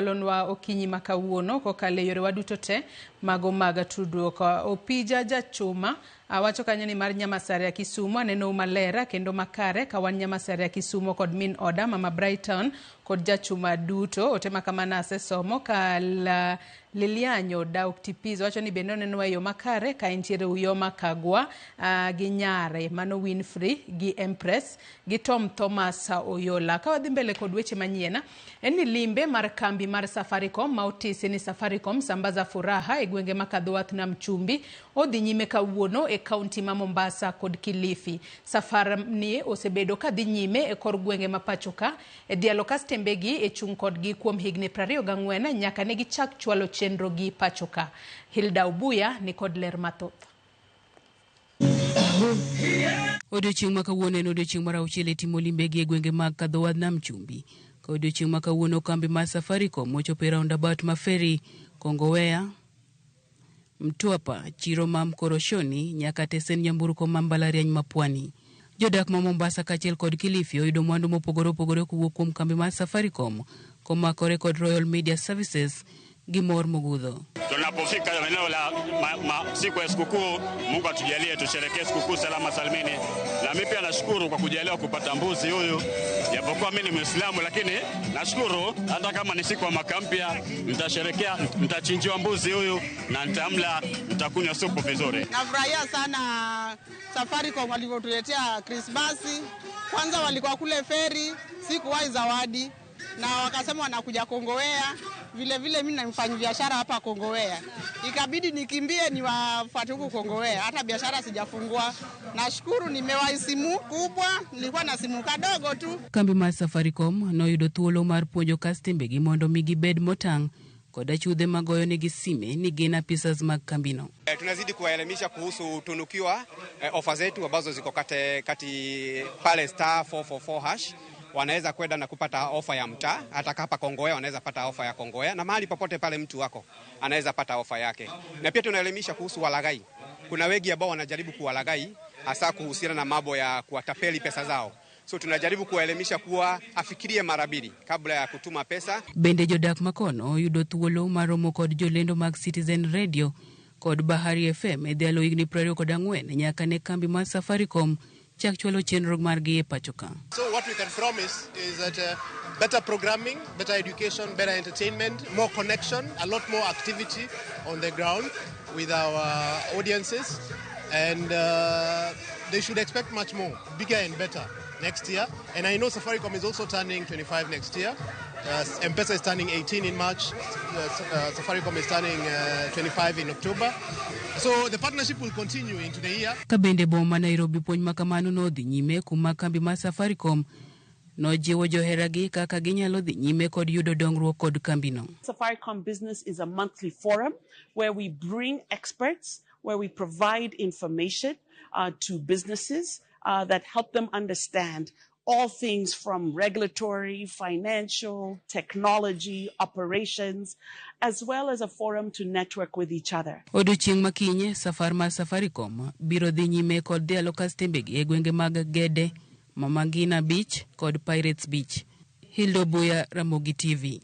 Walonwa okinyi makawuono kokale yore waduto te mago maga tudruok. Opija jachuma wacho kanyo ni mar Nyamasare ya Kisumu aneno malera kendo makare kawan Nyamasare ya Kisumu kod min oda Mama Brighton kod jachuma duto otema kamana asesomo ka Lilianyo Dauktipizo wacho ni bendo neno yo makare ka entiere uyo makagwa gi nyare mano Winfrey gi Empress gi Tom Thomas Oyola. Ka wadhi mbele kod weche manyiena eni limbe mar kambi mar Safaricom maotisi ni Safaricom sambaza furaha e gwenge makadhowath nam chumbi odhi nyime kawuono e kaunti ma Mombasa kod Kilifi. Safar ni osebedo kadhi nyime e kor gwenge mapachoka e dialo kastembegi e chung kodgi kuom higni 24 nyaka negi chak chwalo chenro gi pachoka. Hilda Ubuya ni kod ler mathoth. Odiochieng' makawuono en odiochieng' mar auchiel e timo limbegi e gwenge mag kadhowath nam chumbi. Ka odiochieng' makawuono kambi mar Safaricom ochopo e roundabout ma Ferry, Kongowea, Mtwapa, chiro ma Mkoroshoni nyaka tesen nyamburko ma Mbalariany ma Pwani. Jodak ma Mombasa kaachiel kod Kilifi oyudo mwandu mopogore opogore kowuok kuom kambi mar Safaricom komakore kod Royal Media Services gi mor mogudho. Tunapofika eneo la siku ya sikukuu, Mungu atujalie tusherekee sikukuu salama salmini. Na mimi pia nashukuru kwa kujaliwa kupata mbuzi huyu. Japokuwa mimi ni Muislamu lakini nashukuru hata kama ni siku ya mwaka mpya nitasherekea, nitachinjiwa mbuzi huyu na nitamla, nitakunywa supu vizuri. Nafurahia sana Safaricom walivyotuletea Krismasi. Kwanza walikuwa kule Ferry, sikuwahi zawadi na wakasema wanakuja Kongowea. Vile mimi namfanya biashara hapa Kongowea. Ikabidi nikimbie niwafuate huko Kongowea. Hata biashara sijafungua. Nashukuru nimewahi simu kubwa, nilikuwa na simu kadogo tu. Kambi mar Safaricom noyudo thuolo mar puonjo kastembegi mondo migi bed motang' kod achudhe magoyo negi sime ni gin apisas mag kambino. Tunazidi kuwaelimisha kuhusu tunukiwa ofa zetu ambazo ziko kati pale star 444 hash. Wanaweza kwenda na kupata ofa ya mtaa, hata hapa Kongowea wanaweza pata ofa ya Kongowea, na mahali popote pale mtu wako anaweza pata ofa yake. Na pia tunaelimisha kuhusu walaghai. Kuna wengi ambao wanajaribu kuwalaghai hasa kuhusiana na mambo ya kuwatapeli pesa zao. So tunajaribu kuwaelimisha kuwa afikirie mara mbili kabla ya kutuma pesa. Bende jodak makono yudo thuolo maromo kod jolendo mag Citizen Radio kod Bahari FM e dhialo higni 24 nyaka ne kambi mar Safaricom chak chwalo chenro margi e pachoka. So what we can promise is that better programming, better education, better entertainment, more connection, a lot more activity on the ground with our audiences, and they should expect much more, bigger and better next year. And I know Safaricom is also turning 25 next year. M-Pesa is turning 18 in March. Safaricom is turning 25 in October. So the partnership will continue into the year. Kabende boma Nairobi puonj makamano no dhi nyime kuma kambi mar Safaricom nojiwo joheragi kaka ginyalo dhi nyime kod yudo dongruok kod kambino. Safaricom Business is a monthly forum where we bring experts, where we provide information to businesses that help them understand all things from regulatory, financial, technology, operations, as well as a forum to network with each other. Odiochieng' makinye safar mar Safaricom biro dhi nyime kod dhialo kastembegi e gwenge mag Gede, Mama Ngina Beach kod Pirates Beach. Hilda Ubuya, Ramogi TV.